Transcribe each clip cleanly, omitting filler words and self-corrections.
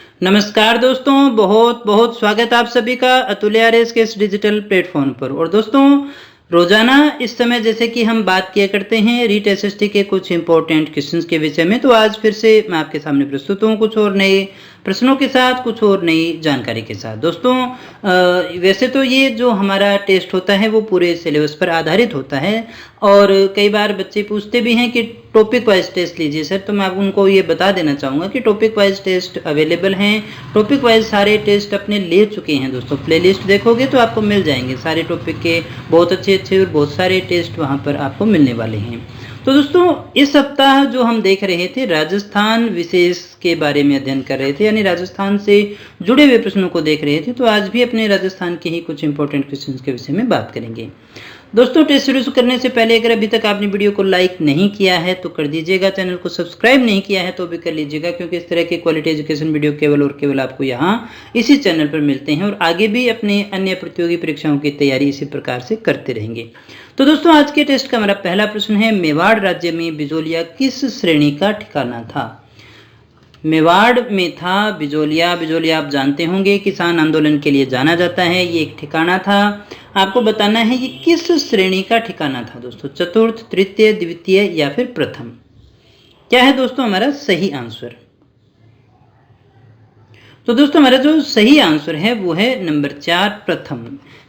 नमस्कार दोस्तों, बहुत बहुत स्वागत आप सभी का अतुल्य आरएस के इस डिजिटल प्लेटफॉर्म पर। और दोस्तों, रोजाना इस समय जैसे कि हम बात किया करते हैं रीट एसएसटी के कुछ इंपॉर्टेंट क्वेश्चंस के विषय में, तो आज फिर से मैं आपके सामने प्रस्तुत हूँ कुछ और नए प्रश्नों के साथ, कुछ और नई जानकारी के साथ। दोस्तों, वैसे तो ये जो हमारा टेस्ट होता है वो पूरे सिलेबस पर आधारित होता है, और कई बार बच्चे पूछते भी हैं कि टॉपिक वाइज टेस्ट लीजिए सर, तो मैं उनको ये बता देना चाहूँगा कि टॉपिक वाइज टेस्ट अवेलेबल हैं। टॉपिक वाइज सारे टेस्ट अपने ले चुके हैं दोस्तों, प्लेलिस्ट देखोगे तो आपको मिल जाएंगे सारे टॉपिक के बहुत अच्छे अच्छे और बहुत सारे टेस्ट वहाँ पर आपको मिलने वाले हैं। तो दोस्तों, इस सप्ताह जो हम देख रहे थे राजस्थान विशेष के बारे में अध्ययन कर रहे थे, यानी राजस्थान से जुड़े हुए प्रश्नों को देख रहे थे, तो आज भी अपने राजस्थान के ही कुछ इंपॉर्टेंट क्वेश्चंस के विषय में बात करेंगे। दोस्तों, टेस्ट शुरू करने से पहले अगर अभी तक आपने वीडियो को लाइक नहीं किया है तो कर दीजिएगा, चैनल को सब्सक्राइब नहीं किया है तो भी कर लीजिएगा, क्योंकि इस तरह के क्वालिटी एजुकेशन वीडियो केवल और केवल आपको यहाँ इसी चैनल पर मिलते हैं, और आगे भी अपने अन्य प्रतियोगी परीक्षाओं की तैयारी इसी प्रकार से करते रहेंगे। तो दोस्तों, आज के टेस्ट का हमारा पहला प्रश्न है, मेवाड़ राज्य में बिजोलिया किस श्रेणी का ठिकाना था? मेवाड़ में था बिजोलिया। बिजोलिया आप जानते होंगे किसान आंदोलन के लिए जाना जाता है, ये एक ठिकाना था। आपको बताना है ये किस श्रेणी का ठिकाना था दोस्तों, चतुर्थ, तृतीय, द्वितीय या फिर प्रथम। क्या है दोस्तों हमारा सही आंसर? तो दोस्तों, हमारा जो सही आंसर है वो है नंबर 4, प्रथम।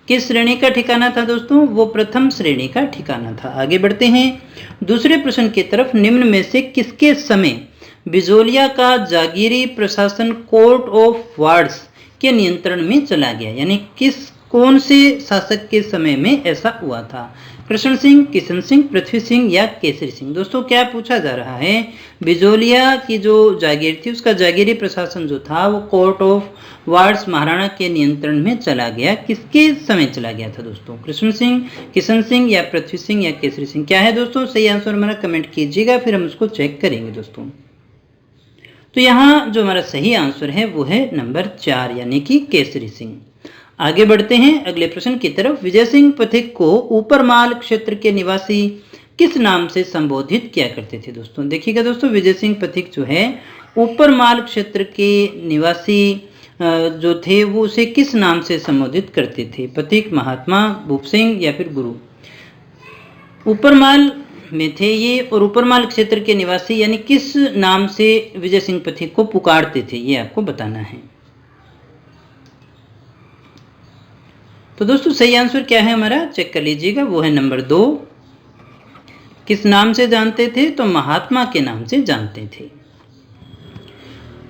किस श्रेणी का ठिकाना था दोस्तों? वो प्रथम श्रेणी का ठिकाना था। आगे बढ़ते हैं दूसरे प्रश्न की तरफ। निम्न में से किसके समय बिजोलिया का जागीरी प्रशासन कोर्ट ऑफ वार्ड्स के नियंत्रण में चला गया, यानी कौन से शासक के समय में ऐसा हुआ था? कृष्ण सिंह, किशन सिंह, पृथ्वी सिंह या केसरी सिंह? दोस्तों, क्या पूछा जा रहा है? बिजोलिया की जो जागीर थी उसका जागीरी प्रशासन जो था वो कोर्ट ऑफ वार्ड्स महाराणा के नियंत्रण में चला गया। किसके समय चला गया था दोस्तों? कृष्ण सिंह, किशन सिंह या पृथ्वी सिंह या केसरी सिंह? क्या है दोस्तों सही आंसर? हमारा कमेंट कीजिएगा, फिर हम उसको चेक करेंगे दोस्तों। तो यहाँ जो हमारा सही आंसर है वो है नंबर 4, यानी कि केसरी सिंह। आगे बढ़ते हैं अगले प्रश्न की तरफ। विजय सिंह पथिक को ऊपरमाल क्षेत्र के निवासी किस नाम से संबोधित किया करते थे दोस्तों? देखिएगा दोस्तों, विजय सिंह पथिक जो है ऊपरमाल क्षेत्र के निवासी जो थे वो उसे किस नाम से संबोधित करते थे? पथिक, महात्मा, भूप सिंह या फिर गुरु? ऊपरमाल में थे ये, और ऊपरमाल क्षेत्र के निवासी यानी किस नाम से विजय सिंह पथिक को पुकारते थे, ये आपको बताना है। तो दोस्तों, सही आंसर क्या है हमारा? चेक कर लीजिएगा, वो है नंबर 2। किस नाम से जानते थे? तो महात्मा के नाम से जानते थे।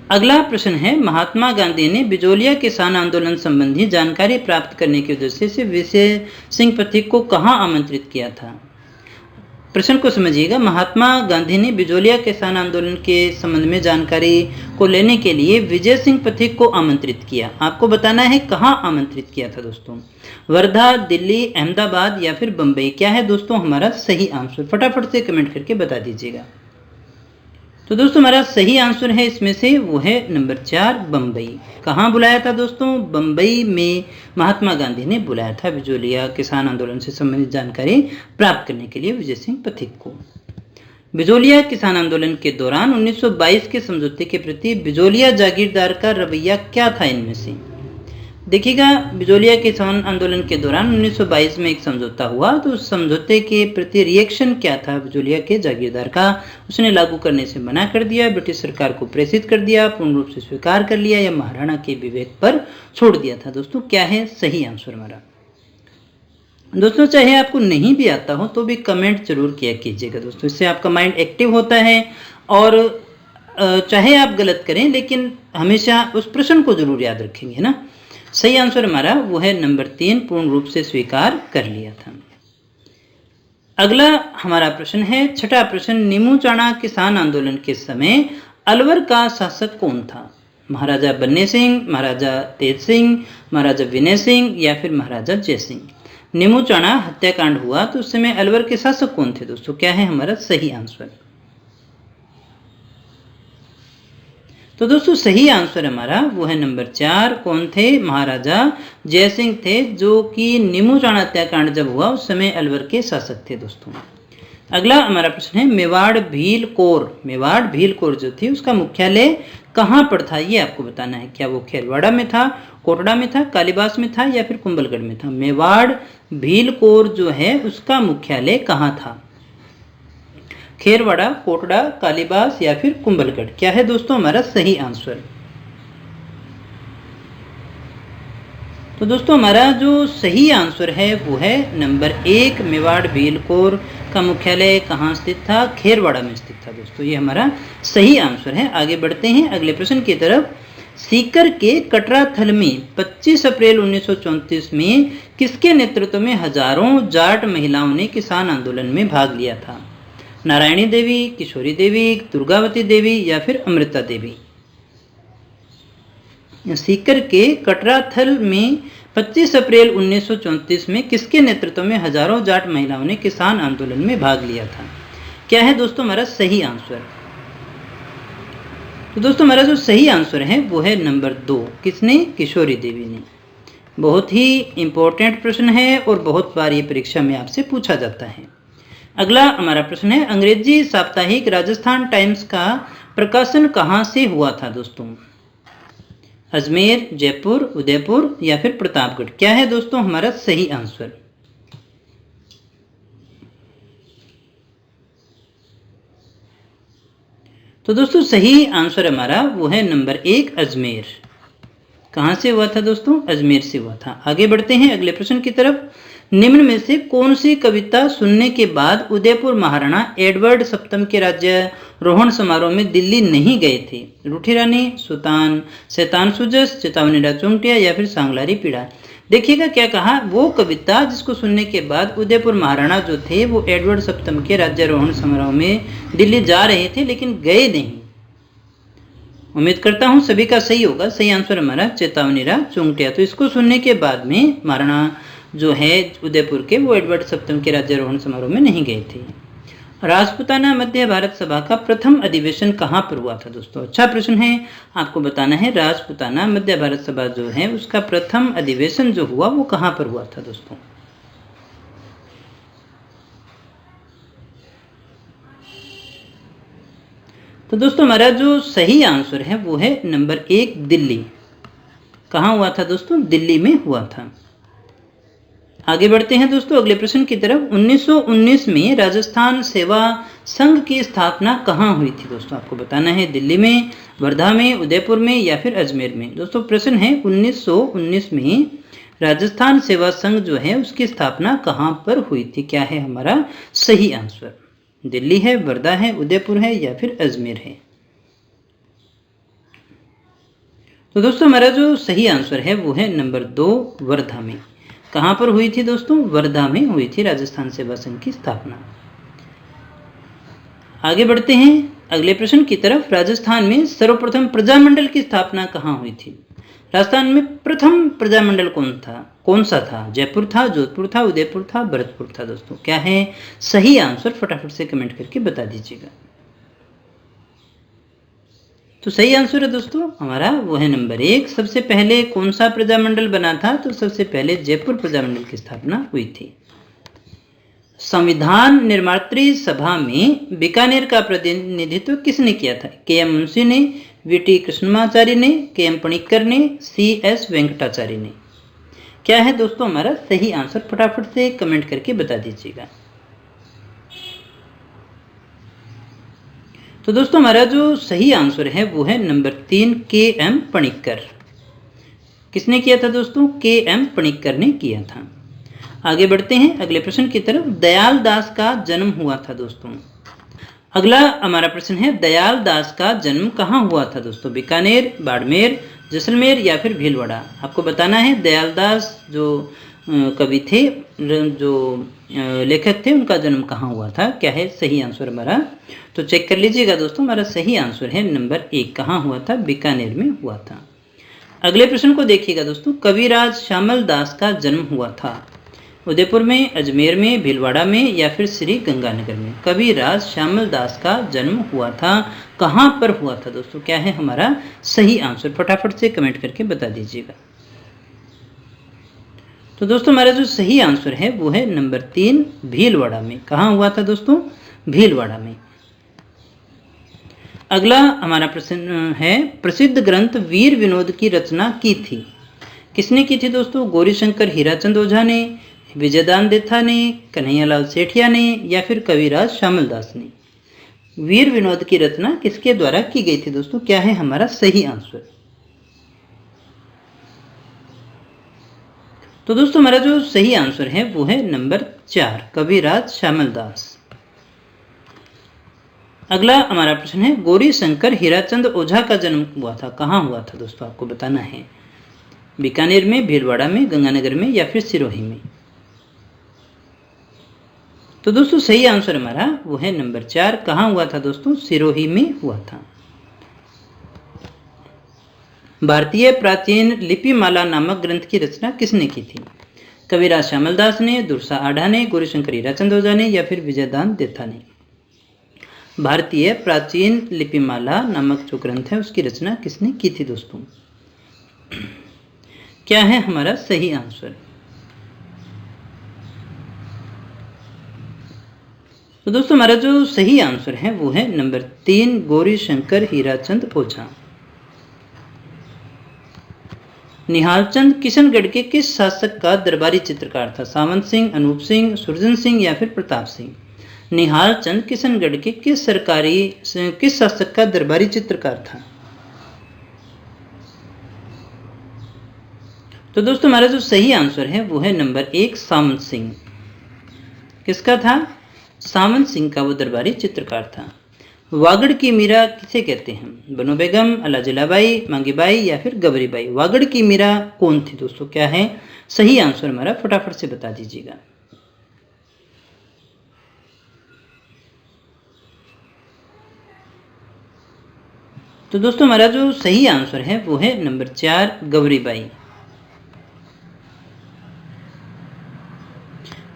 अगला प्रश्न है, महात्मा गांधी ने बिजोलिया किसान आंदोलन संबंधी जानकारी प्राप्त करने के उद्देश्य से विजय सिंह पथिक को कहाँ आमंत्रित किया था? प्रश्न को समझिएगा। महात्मा गांधी ने बिजोलिया किसान आंदोलन के संबंध में जानकारी को लेने के लिए विजय सिंह पथिक को आमंत्रित किया। आपको बताना है कहाँ आमंत्रित किया था दोस्तों? वर्धा, दिल्ली, अहमदाबाद या फिर बंबई? क्या है दोस्तों हमारा सही आंसर? फटाफट से कमेंट करके बता दीजिएगा। तो दोस्तों, हमारा सही आंसर है इसमें से वो है नंबर 4, बंबई। कहाँ बुलाया था दोस्तों? बंबई में महात्मा गांधी ने बुलाया था बिजोलिया किसान आंदोलन से संबंधित जानकारी प्राप्त करने के लिए विजय सिंह पथिक को। बिजोलिया किसान आंदोलन के दौरान 1922 के समझौते के प्रति बिजोलिया जागीरदार का रवैया क्या था इनमें से? देखिएगा, बिजोलिया किसान आंदोलन के दौरान 1922 में एक समझौता हुआ, तो उस समझौते के प्रति रिएक्शन क्या था बिजोलिया के जागीरदार का? उसने लागू करने से मना कर दिया, ब्रिटिश सरकार को प्रेषित कर दिया, पूर्ण रूप से स्वीकार कर लिया, या महाराणा के विवेक पर छोड़ दिया था? दोस्तों, क्या है सही आंसर हमारा? दोस्तों, चाहे आपको नहीं भी आता हो तो भी कमेंट जरूर किया कीजिएगा दोस्तों, इससे आपका माइंड एक्टिव होता है, और चाहे आप गलत करें लेकिन हमेशा उस प्रश्न को जरूर याद रखेंगे ना। सही आंसर हमारा वो है नंबर 3, पूर्ण रूप से स्वीकार कर लिया था। अगला हमारा प्रश्न है, छठा प्रश्न, नीमूचाणा किसान आंदोलन के समय अलवर का शासक कौन था? महाराजा बन्ने सिंह, महाराजा तेज सिंह, महाराजा विनय सिंह या फिर महाराजा जय सिंह? नीमूचाणा हत्याकांड हुआ तो उस समय अलवर के शासक कौन थे दोस्तों? क्या है हमारा सही आंसर? तो दोस्तों, सही आंसर हमारा वो है नंबर 4, कौन थे? महाराजा जय सिंह थे, जो कि नीमूचाणा हत्याकांड जब हुआ उस समय अलवर के शासक थे दोस्तों। अगला हमारा प्रश्न है, मेवाड़ भील कोर जो थी उसका मुख्यालय कहाँ पर था ये आपको बताना है। क्या वो खेरवाड़ा में था, कोटड़ा में था, कालीबास में था या फिर कुंभलगढ़ में था। मेवाड़ भीलकोर जो है उसका मुख्यालय कहाँ था। खेरवाड़ा, कोटड़ा, कालीबास या फिर कुंभलगढ़। क्या है दोस्तों हमारा सही आंसर। तो दोस्तों हमारा जो सही आंसर है वो है नंबर 1, मेवाड़ भीलकोर का मुख्यालय कहाँ स्थित था, खेरवाड़ा में स्थित था दोस्तों। ये हमारा सही आंसर है। आगे बढ़ते हैं अगले प्रश्न की तरफ। सीकर के कटराथल में 25 अप्रैल 1934 में किसके नेतृत्व में हजारों जाट महिलाओं ने किसान आंदोलन में भाग लिया था। नारायणी देवी, किशोरी देवी, दुर्गावती देवी या फिर अमृता देवी। सीकर के कटराथल में 25 अप्रैल 1934 में किसके नेतृत्व में हजारों जाट महिलाओं ने किसान आंदोलन में भाग लिया था। क्या है दोस्तों हमारा सही आंसर। तो दोस्तों हमारा जो सही आंसर है वो है नंबर 2, किसने, किशोरी देवी ने। बहुत ही इंपॉर्टेंट प्रश्न है और बहुत बार ये परीक्षा में आपसे पूछा जाता है। अगला हमारा प्रश्न है, अंग्रेजी साप्ताहिक राजस्थान टाइम्स का प्रकाशन कहाँ से हुआ था दोस्तों। अजमेर, जयपुर, उदयपुर या फिर प्रतापगढ़। क्या है दोस्तों हमारा सही आंसर। तो दोस्तों सही आंसर हमारा वो है नंबर 1, अजमेर। कहाँ से हुआ था दोस्तों, अजमेर से हुआ था। आगे बढ़ते हैं अगले प्रश्न की तरफ। निम्न में से कौन सी कविता सुनने के बाद उदयपुर महाराणा एडवर्ड सप्तम के राज्यारोहण समारोह में दिल्ली नहीं गए थे। रूठी रानी, सुल्तान, शैतान सुजस, चेतावनी चुंगटिया या फिर सांगलारी पीड़ा। देखिएगा क्या कहा, वो कविता जिसको सुनने के बाद उदयपुर महाराणा जो थे वो एडवर्ड सप्तम के राज्यारोहण समारोह में दिल्ली जा रहे थे लेकिन गए नहीं। उम्मीद करता हूँ सभी का सही होगा। सही आंसर हमारा चेतावनी चुंगटिया। तो इसको सुनने के बाद में महाराणा जो है उदयपुर के वो एडवर्ड सप्तम के राज्यारोहण समारोह में नहीं गए थे। राजपूताना मध्य भारत सभा का प्रथम अधिवेशन कहाँ पर हुआ था दोस्तों। अच्छा प्रश्न है, आपको बताना है राजपूताना मध्य भारत सभा जो है उसका प्रथम अधिवेशन जो हुआ वो कहाँ पर हुआ था दोस्तों। तो दोस्तों हमारा जो सही आंसर है वो है नंबर 1, दिल्ली। कहाँ हुआ था दोस्तों, दिल्ली में हुआ था। आगे बढ़ते हैं दोस्तों अगले प्रश्न की तरफ। 1919 में राजस्थान सेवा संघ की स्थापना कहाँ हुई थी दोस्तों। आपको बताना है दिल्ली में, वर्धा में, उदयपुर में या फिर अजमेर में। दोस्तों प्रश्न है 1919 में राजस्थान सेवा संघ जो है उसकी स्थापना कहाँ पर हुई थी। क्या है हमारा सही आंसर। दिल्ली है, वर्धा है, उदयपुर है या फिर अजमेर है। तो दोस्तों हमारा जो सही आंसर है वो है नंबर 2, वर्धा में। कहाँ पर हुई थी दोस्तों, वर्धा में हुई थी राजस्थान सेवा संघ की स्थापना। आगे बढ़ते हैं अगले प्रश्न की तरफ। राजस्थान में सर्वप्रथम प्रजामंडल की स्थापना कहाँ हुई थी। राजस्थान में प्रथम प्रजामंडल कौन सा था। जयपुर था, जोधपुर था, उदयपुर था, भरतपुर था। दोस्तों क्या है सही आंसर, फटाफट से कमेंट करके बता दीजिएगा। तो सही आंसर है दोस्तों हमारा वो है नंबर 1। सबसे पहले कौन सा प्रजामंडल बना था, तो सबसे पहले जयपुर प्रजामंडल की स्थापना हुई थी। संविधान निर्मात्री सभा में बीकानेर का प्रतिनिधित्व किसने किया था। के.एम. मुंशी ने, वी.टी. कृष्णमाचार्य ने, के.एम. पणिक्कर ने, सी.एस. वेंकटाचार्य ने। क्या है दोस्तों हमारा सही आंसर, फटाफट से कमेंट करके बता दीजिएगा। तो दोस्तों हमारा जो सही आंसर है वो है नंबर 3, के.एम. पणिक्कर। किसने किया था दोस्तों, के.एम. पणिक्कर ने किया था। आगे बढ़ते हैं अगले प्रश्न की तरफ। दयाल दास का जन्म हुआ था दोस्तों। अगला हमारा प्रश्न है, दयाल दास का जन्म कहाँ हुआ था दोस्तों। बीकानेर, बाड़मेर, जैसलमेर या फिर भीलवाड़ा। आपको बताना है दयाल दास जो कवि थे, जो लेखक थे, उनका जन्म कहाँ हुआ था। क्या है सही आंसर हमारा, तो चेक कर लीजिएगा दोस्तों। हमारा सही आंसर है नंबर 1, कहाँ हुआ था, बीकानेर में हुआ था। अगले प्रश्न को देखिएगा दोस्तों। कविराज श्यामल दास का जन्म हुआ था उदयपुर में, अजमेर में, भीलवाड़ा में या फिर श्री गंगानगर में। कविराज श्यामल दास का जन्म हुआ था, कहाँ पर हुआ था दोस्तों। क्या है हमारा सही आंसर, फटाफट से कमेंट करके बता दीजिएगा। तो दोस्तों हमारा जो सही आंसर है वो है नंबर 3, भीलवाड़ा में। कहाँ हुआ था दोस्तों, भीलवाड़ा में। अगला हमारा प्रश्न है, प्रसिद्ध ग्रंथ वीर विनोद की रचना की थी। किसने की थी दोस्तों? गौरीशंकर हीराचंद ओझा ने, विजयदान देथा ने, कन्हैयालाल सेठिया ने या फिर कविराज श्यामल दास ने। वीर विनोद की रचना किसके द्वारा की गई थी दोस्तों? क्या है हमारा सही आंसर? तो दोस्तों हमारा जो सही आंसर है वो है नंबर 4, कविराज श्यामल दास। अगला हमारा प्रश्न है, गौरीशंकर हीराचंद ओझा का जन्म हुआ था, कहाँ हुआ था दोस्तों? आपको बताना है। बीकानेर में, भीलवाड़ा में, गंगानगर में या फिर सिरोही में। तो दोस्तों सही आंसर हमारा वो है नंबर 4, कहाँ हुआ था दोस्तों? सिरोही में हुआ था। भारतीय प्राचीन लिपिमाला नामक ग्रंथ की रचना किसने की थी? कविराज श्यामल दास ने, दुर्सा आढ़ा ने, गौरीशंकर हीराचंद ओझा ने या फिर विजयदान देथा ने। भारतीय प्राचीन लिपिमाला नामक जो ग्रंथ है उसकी रचना किसने की थी दोस्तों? क्या है हमारा सही आंसर? तो दोस्तों हमारा जो सही आंसर है वो है नंबर 3, गौरीशंकर हीराचंद ओझा। निहालचंद किशनगढ़ के किस शासक का दरबारी चित्रकार था? सावंत सिंह, अनूप सिंह, सुरजन सिंह या फिर प्रताप सिंह। निहालचंद किशनगढ़ के किस शासक का दरबारी चित्रकार था? तो दोस्तों हमारा जो सही आंसर है वो है नंबर 1, सावंत सिंह। किसका था? सावंत सिंह का वो दरबारी चित्रकार था। वागड़ की मीरा किसे कहते हैं? बनो बेगम, अला जिलाबाई, मांगीबाई या फिर गबरीबाई। वागड़ की मीरा कौन थी दोस्तों? क्या है सही आंसर हमारा? फटाफट से बता दीजिएगा। तो दोस्तों हमारा जो सही आंसर है वो है नंबर 4, गबरीबाई।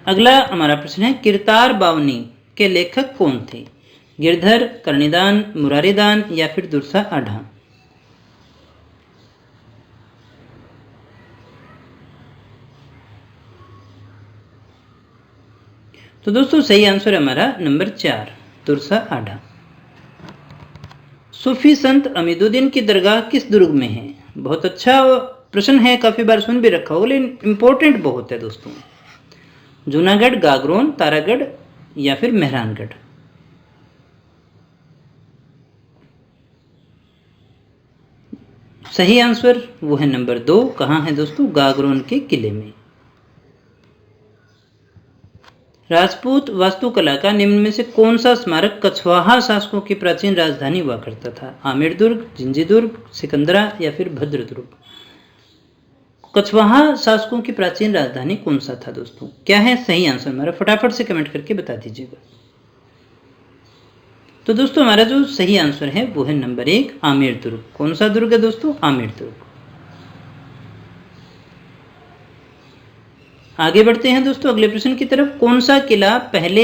अगला हमारा प्रश्न है, किरतार बावनी के लेखक कौन थे? गिरधर, कर्णिदान, मुरारीदान या फिर दुर्सा आढ़ा। तो दोस्तों सही आंसर हमारा नंबर 4, दुर्सा आढ़ा। सूफी संत अमीदुद्दीन की दरगाह किस दुर्ग में है? बहुत अच्छा प्रश्न है, काफी बार सुन भी रखा होगा लेकिन इंपॉर्टेंट बहुत है दोस्तों। जूनागढ़, गागरोन, तारागढ़ या फिर मेहरानगढ़। सही आंसर वो है नंबर 2, कहाँ है दोस्तों? गागरोन के किले में। राजपूत वास्तुकला का निम्न में से कौन सा स्मारक कछवाहा शासकों की प्राचीन राजधानी हुआ करता था? आमेर दुर्ग, जिंजी दुर्ग, सिकंदरा या फिर भद्रदुर्ग। कछवाहा शासकों की प्राचीन राजधानी कौन सा था दोस्तों? क्या है सही आंसर हमारा? फटाफट से कमेंट करके बता दीजिएगा। तो दोस्तों हमारा जो सही आंसर है वो है नंबर 1, आमेर दुर्ग। कौन सा दुर्ग है दोस्तों? आमेर दुर्ग। आगे बढ़ते हैं दोस्तों अगले प्रश्न की तरफ। कौन सा किला पहले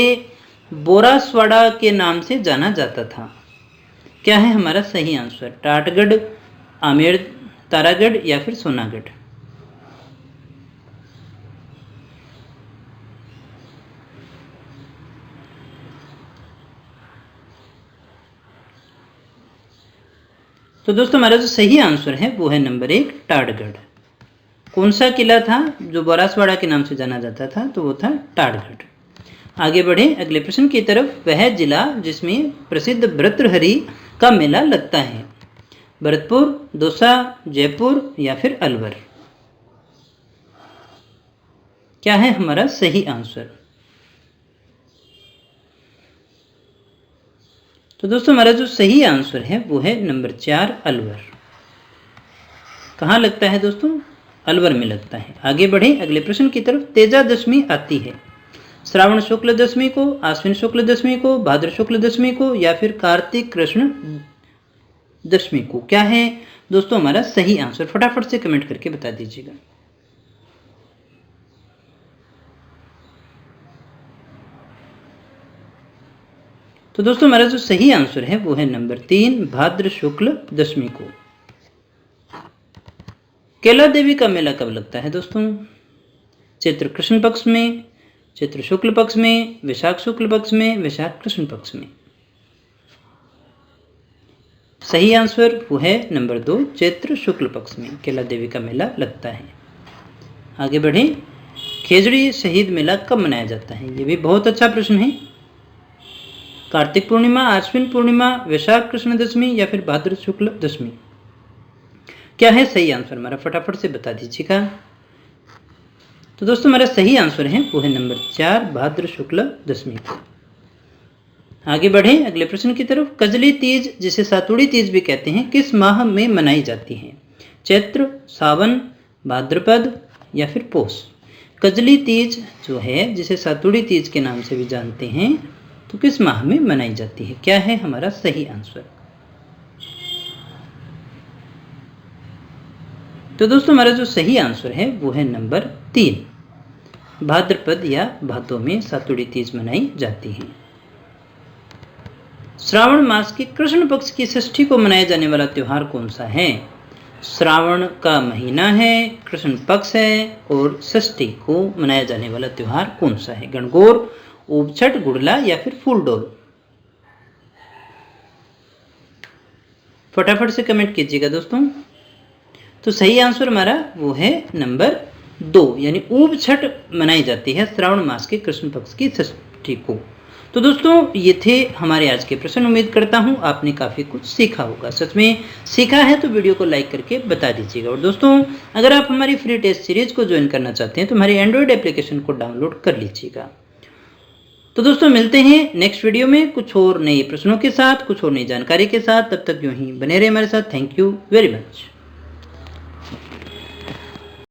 बोरासवाड़ा के नाम से जाना जाता था? क्या है हमारा सही आंसर? टाटगढ़, आमेर, तारागढ़ या फिर सोनागढ़। तो दोस्तों हमारा जो सही आंसर है वो है नंबर 1, टाटगढ़। कौन सा किला था जो बोरासवाड़ा के नाम से जाना जाता था? तो वो था टाटगढ़। आगे बढ़े अगले प्रश्न की तरफ। वह जिला जिसमें प्रसिद्ध भर्तृहरि का मेला लगता है? भरतपुर, दौसा, जयपुर या फिर अलवर। क्या है हमारा सही आंसर? तो दोस्तों हमारा जो सही आंसर है वो है नंबर 4, अलवर। कहाँ लगता है दोस्तों? अलवर में लगता है। आगे बढ़े अगले प्रश्न की तरफ। तेजा दशमी आती है श्रावण शुक्ल दशमी को, आश्विन शुक्ल दशमी को, भाद्र शुक्ल दशमी को या फिर कार्तिक कृष्ण दशमी को। क्या है दोस्तों हमारा सही आंसर? फटाफट से कमेंट करके बता दीजिएगा। तो दोस्तों हमारा जो सही आंसर है वो है नंबर 3, भाद्र शुक्ल दशमी को। कैला देवी का मेला कब लगता है दोस्तों? चैत्र कृष्ण पक्ष में, चैत्र शुक्ल पक्ष में, वैशाख शुक्ल पक्ष में, वैशाख कृष्ण पक्ष में। सही आंसर वो है नंबर 2, चैत्र शुक्ल पक्ष में केला देवी का मेला लगता है। आगे बढ़े, खेजड़ी शहीद मेला कब मनाया जाता है? ये भी बहुत अच्छा प्रश्न है। कार्तिक पूर्णिमा, आश्विन पूर्णिमा, वैशाख कृष्ण दशमी या फिर भाद्र शुक्ल दशमी? क्या है सही आंसर हमारा? फटाफट से बता दीजिएगा। तो दोस्तों हमारा सही आंसर है वो है नंबर 4, भाद्र शुक्ल दशमी को। आगे बढ़े अगले प्रश्न की तरफ। कजली तीज, जिसे सातुड़ी तीज भी कहते हैं, किस माह में मनाई जाती है? चैत्र, सावन, भाद्रपद या फिर पोष? कजली तीज जो है, जिसे सातुड़ी तीज के नाम से भी जानते हैं, तो किस माह में मनाई जाती है? क्या है हमारा सही आंसर? तो दोस्तों हमारा जो सही आंसर है वो है नंबर 3, भाद्रपद या भादों में सातुड़ी तीज मनाई जाती है। श्रावण मास के कृष्ण पक्ष की षष्ठी को मनाया जाने वाला त्योहार कौन सा है? श्रावण का महीना है, कृष्ण पक्ष है और षष्ठी को मनाया जाने वाला त्योहार कौन सा है? गणगौर, ऊपछठ, गुड़ला या फिर फूलडोल? फटाफट से कमेंट कीजिएगा दोस्तों। तो सही आंसर हमारा वो है नंबर 2, यानी ऊपछठ मनाई जाती है श्रावण मास के कृष्ण पक्ष की षष्ठी को। तो दोस्तों ये थे हमारे आज के प्रश्न। उम्मीद करता हूँ आपने काफ़ी कुछ सीखा होगा। सच में सीखा है तो वीडियो को लाइक करके बता दीजिएगा। और दोस्तों अगर आप हमारी फ्री टेस्ट सीरीज को ज्वाइन करना चाहते हैं तो हमारी एंड्रॉयड एप्लीकेशन को डाउनलोड कर लीजिएगा। तो दोस्तों मिलते हैं नेक्स्ट वीडियो में कुछ और नए प्रश्नों के साथ, कुछ और नई जानकारी के साथ। तब तक यूं ही बने रहे हमारे साथ। Thank you very much.